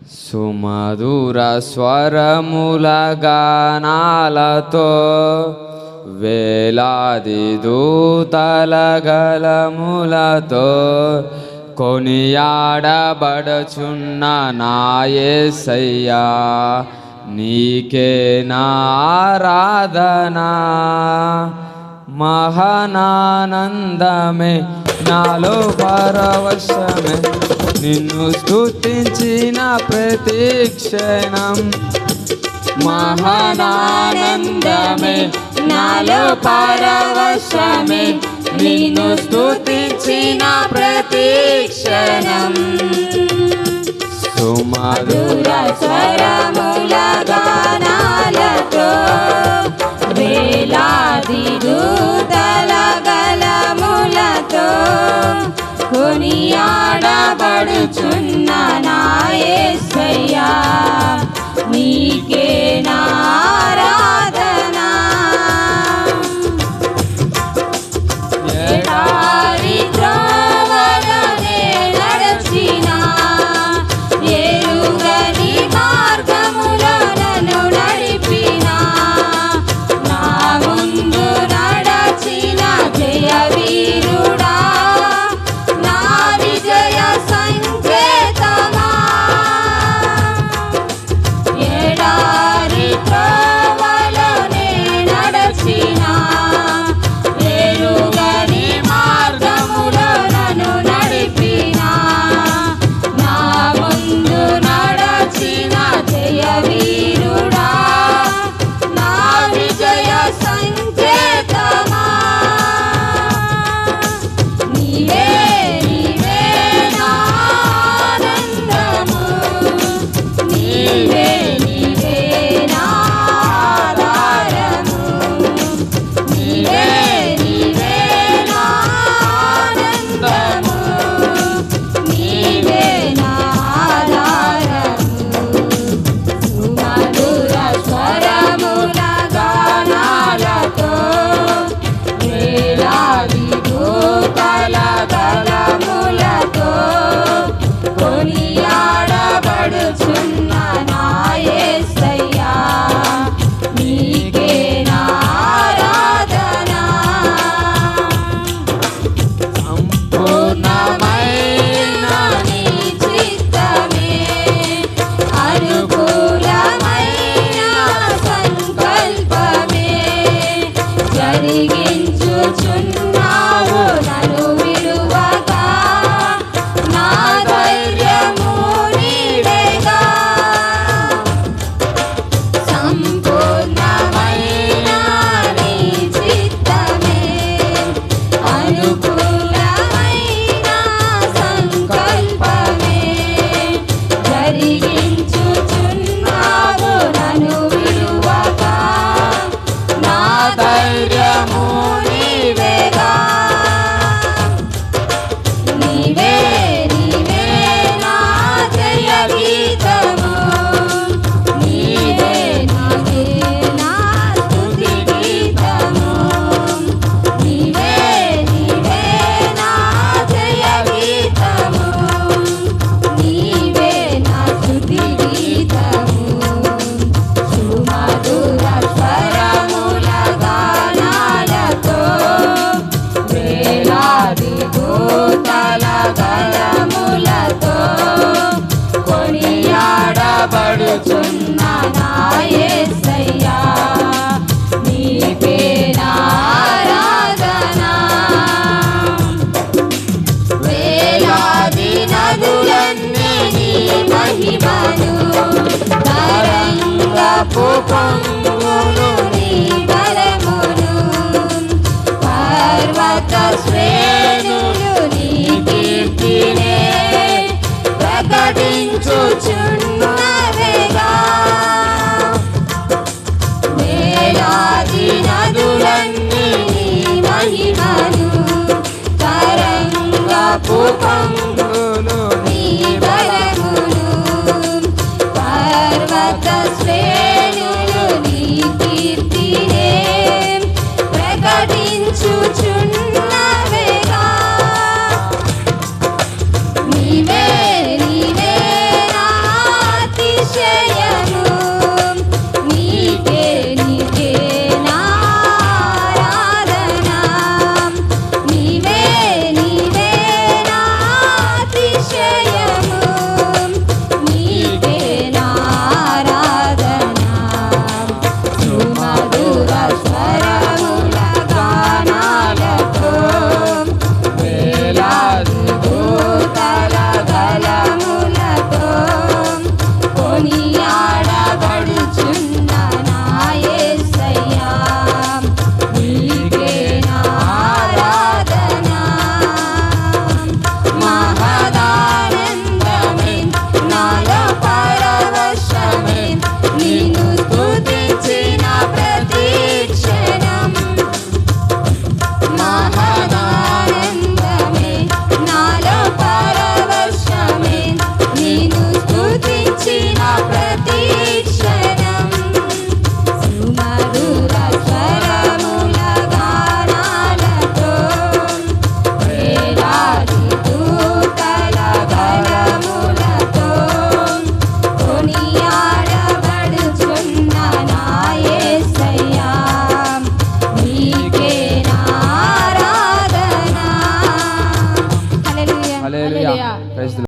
సుమధుర స్వరముల గానాలతో వేలాది దూతల గళములతో కొనియాడబడుచున్న నా యేసయ్యా, నీకే నా ఆరాధనా. మహానానందమే నాలో పరవశమే, నిన్ను స్తుతించిన ప్రతి క్షణం. మహానానందమే నాలో పరవశమే, నిన్ను స్తుతించిన ప్రతి క్షణం. సుమధుర స్వరముల గానాలతో వేలాది దూతల గళములతో కొనియాడబడుచున్న నా యేసయ్యా, నీకే నా ఆరాధనా. ఎడారి త్రోవలోనే నడచిన, ఎరుగని మార్గములో నన్ను నడిపిన, నా ముందు నడచిన జయవీరుడా, నా విజయ సంకేతమా. ఎడారి త్రోవలోనే నడచిన, ఎరుగని మార్గములో నన్ను నడిపిన, నా ముందు నడచిన జయవీరుడా, నా విజయ సంకేతమా. నీవే నీవే నా ఆనందము, నీవే నీవే నా ఆధారము, నీవే నీవే నా ఆనందము, నీవే నా ఆధారము. సుమధుర స్వరముల గానాలతో వేలాది దూతల గళములతో కొనియాడబడుచున్న నా యేసయ్యా, నీకే నా ఆరాధనా. సంపూర్ణమైన నీ చిత్తమే, అనుకూలమైన సంకల్పమే జరిగించుచున్నావు నన్ను విడువక, నా ధైర్యము నీవేగా. సంపూర్ణమైన నీ చిత్తమే, అనుకూలమైన సంకల్పమే జరిగించుచున్నావు నన్ను విడువక, నా ధైర్యము నీవేగా. నీవే నీవే నా జయ గీతము, నీవే నీవే నా స్తుతి గీతము, నీవే నీవే నా జయ గీతము, నీవే నా స్తుతి గీతము. సుమధుర స్వరముల గానాలతో వేలాది దూతల గళములతో కొనియాడబడుచున్న నా యేసయ్యా, నీకే నా ఆరాధనా. వేలాది నదులన్నీ నీ మహిమను, తరంగపు పొంగులు నీ బలమును, పర్వత శ్రేణులు నీ కీర్తినే ప్రకటించుచున్నవేగా. వేలాది నదులన్నీ నీ మహిమను, తరంగపు పొంగులు